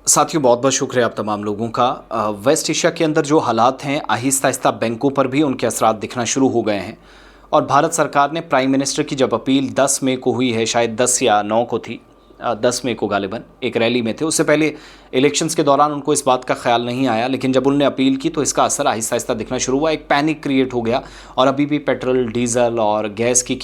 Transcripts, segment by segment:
साथियों, बहुत बहुत शुक्रिया आप तमाम लोगों का। वेस्ट एशिया के अंदर जो हालात हैं, आहिस्ता आहिस्ता बैंकों पर भी उनके असरात दिखना शुरू हो गए हैं। और भारत सरकार ने प्राइम मिनिस्टर की जब अपील 10 मई को हुई है, शायद 10 या 9 को थी, 10 मई को गालिबन एक रैली में थे। उससे पहले इलेक्शंस के दौरान उनको इस बात का ख्याल नहीं आया, लेकिन जब उन्होंने अपील की तो इसका असर आहिस्ता आहिस्ता दिखना शुरू हुआ। एक पैनिक क्रिएट हो गया और अभी भी पेट्रोल, डीजल और गैस की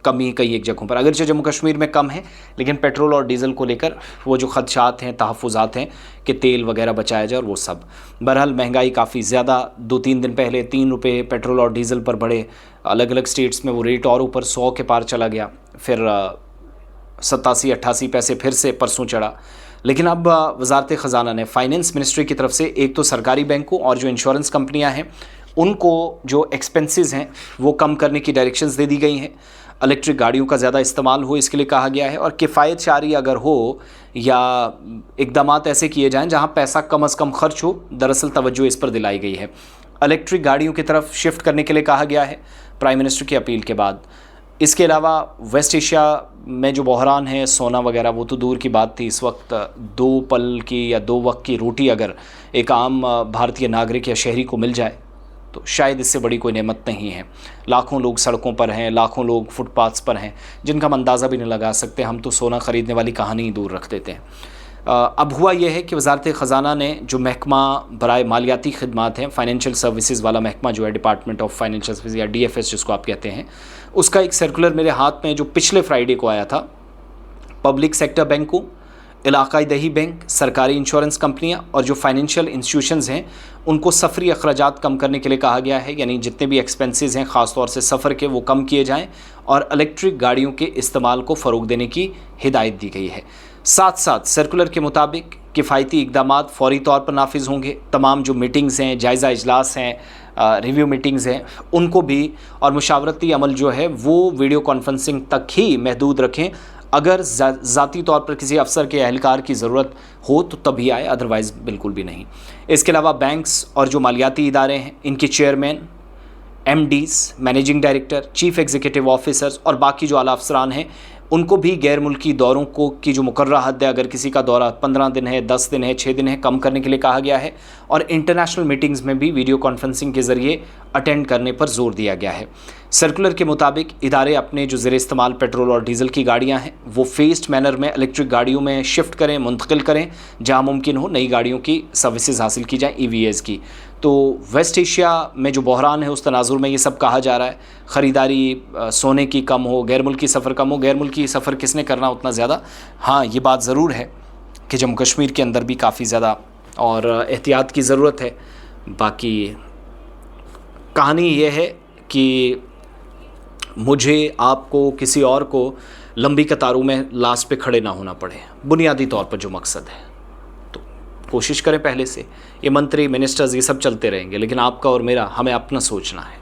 कमी कई एक जगहों पर, अगरचे जम्मू कश्मीर में कम है, लेकिन पेट्रोल और डीजल को लेकर वो जो खदशात हैं, तहफ़्फ़ुज़ात हैं कि तेल वगैरह बचाया जाए और वो सब। बहरहाल महंगाई काफ़ी ज़्यादा, 2-3 दिन पहले 3 रुपये पेट्रोल और डीजल पर बढ़े। अलग अलग स्टेट्स में वो रेट और ऊपर 100 के पार चला गया, फिर 87-88 पैसे फिर से परसों चढ़ा। लेकिन अब वज़ारत ख़ज़ाना ने फाइनेंस मिनिस्ट्री की तरफ से एक तो सरकारी बैंकों और जो इंश्योरेंस कंपनियां हैं उनको जो एक्सपेंसेस हैं वो कम करने की डायरेक्शंस दे दी गई हैं। इलेक्ट्रिक गाड़ियों का ज़्यादा इस्तेमाल हो इसके लिए कहा गया है, और किफ़ायत शारी अगर हो या इक़दामात ऐसे किए जाएं जहां पैसा कम अज़ कम खर्च हो। दरअसल तवज्जो इस पर दिलाई गई है। इलेक्ट्रिक गाड़ियों की तरफ शिफ्ट करने के लिए कहा गया है प्राइम मिनिस्टर की अपील के बाद। इसके अलावा वेस्ट एशिया में जो बहरान है, सोना वगैरह, वो तो दूर की बात थी। इस वक्त 2 पल की या 2 वक्त की रोटी अगर एक आम भारतीय नागरिक या शहरी को मिल जाए तो शायद इससे बड़ी कोई नेमत नहीं है। लाखों लोग सड़कों पर हैं, लाखों लोग फुटपाथ्स पर हैं, जिनका हम अंदाज़ा भी नहीं लगा सकते। हम तो सोना ख़रीदने वाली कहानी ही दूर रख देते हैं। अब हुआ यह है कि वज़ारत ख़ज़ाना ने जो महकमा बराए मालियाती ख़िदमात हैं, फ़ाइनेंशियल सर्विसेज वाला महकमा जो है, डिपार्टमेंट ऑफ फाइनेंशियल सर्विस या DFS जिसको आप कहते हैं, उसका एक सर्कुलर मेरे हाथ में जो पिछले फ्राइडे को आया था। पब्लिक सेक्टर बैंकों, इलाक़ाई दही बैंक, सरकारी इंश्योरेंस कंपनियां और जो फाइनेंशियल इंस्टीट्यूशंस हैं उनको सफ़री अखराजात कम करने के लिए कहा गया है। यानी जितने भी एक्सपेंसेस हैं ख़ास तौर से सफ़र के, वो कम किए जाएं और इलेक्ट्रिक गाड़ियों के इस्तेमाल को फ़रोग़ देने की हिदायत दी गई है। साथ साथ सर्कुलर के मुताबिक किफ़ायती इक़दामात फ़ौरी तौर पर नाफिज होंगे। तमाम जो मीटिंग्स हैं, जायज़ा इजलास हैं, रिव्यू मीटिंग्स हैं, उनको भी और मुशावरती अमल जो है वो वीडियो कॉन्फ्रेंसिंग तक ही महदूद रखें। अगर ज़ाती तौर पर किसी अफसर के एहलकार की ज़रूरत हो तो तभी आए, अदरवाइज़ बिल्कुल भी नहीं। इसके अलावा बैंक्स और जो मालियाती इदारे हैं, इनके chairman, MDs, managing director, chief executive officers और बाकी जो आला अफसरान हैं, उनको भी गैर मुल्की दौरों को की जो मुकर्ररा हद है, अगर किसी का दौरा 15 दिन है, 10 दिन है, 6 दिन है, कम करने के लिए कहा गया है। और इंटरनेशनल मीटिंग्स में भी वीडियो कॉन्फ्रेंसिंग के ज़रिए अटेंड करने पर जोर दिया गया है। सर्कुलर के मुताबिक इदारे अपने जो ज़ेर इस्तेमाल पेट्रोल और डीज़ल की गाड़ियाँ हैं वो फेस्ड मैनर में इलेक्ट्रिक गाड़ियों में शिफ्ट करें, मुंतकिल करें। जहाँ मुमकिन हो नई गाड़ियों की सर्विसेज हासिल की जाए, EVs की। तो वेस्ट एशिया में जो बहरान है उस तनाजुर में ये सब कहा जा रहा है। ख़रीदारी सोने की कम हो, गैर मुल्की सफ़र कम हो। गैर मुल्की सफ़र किसने करना उतना ज़्यादा। हाँ, ये बात ज़रूर है कि जम्मू कश्मीर के अंदर भी काफ़ी ज़्यादा और एहतियात की ज़रूरत है। बाकी कहानी ये है कि मुझे, आपको, किसी और को लंबी कतारों में लास्ट पे खड़े ना होना पड़े, बुनियादी तौर पर जो मकसद है। तो कोशिश करें पहले से। ये मंत्री, मिनिस्टर्स, ये सब चलते रहेंगे, लेकिन आपका और मेरा, हमें अपना सोचना है।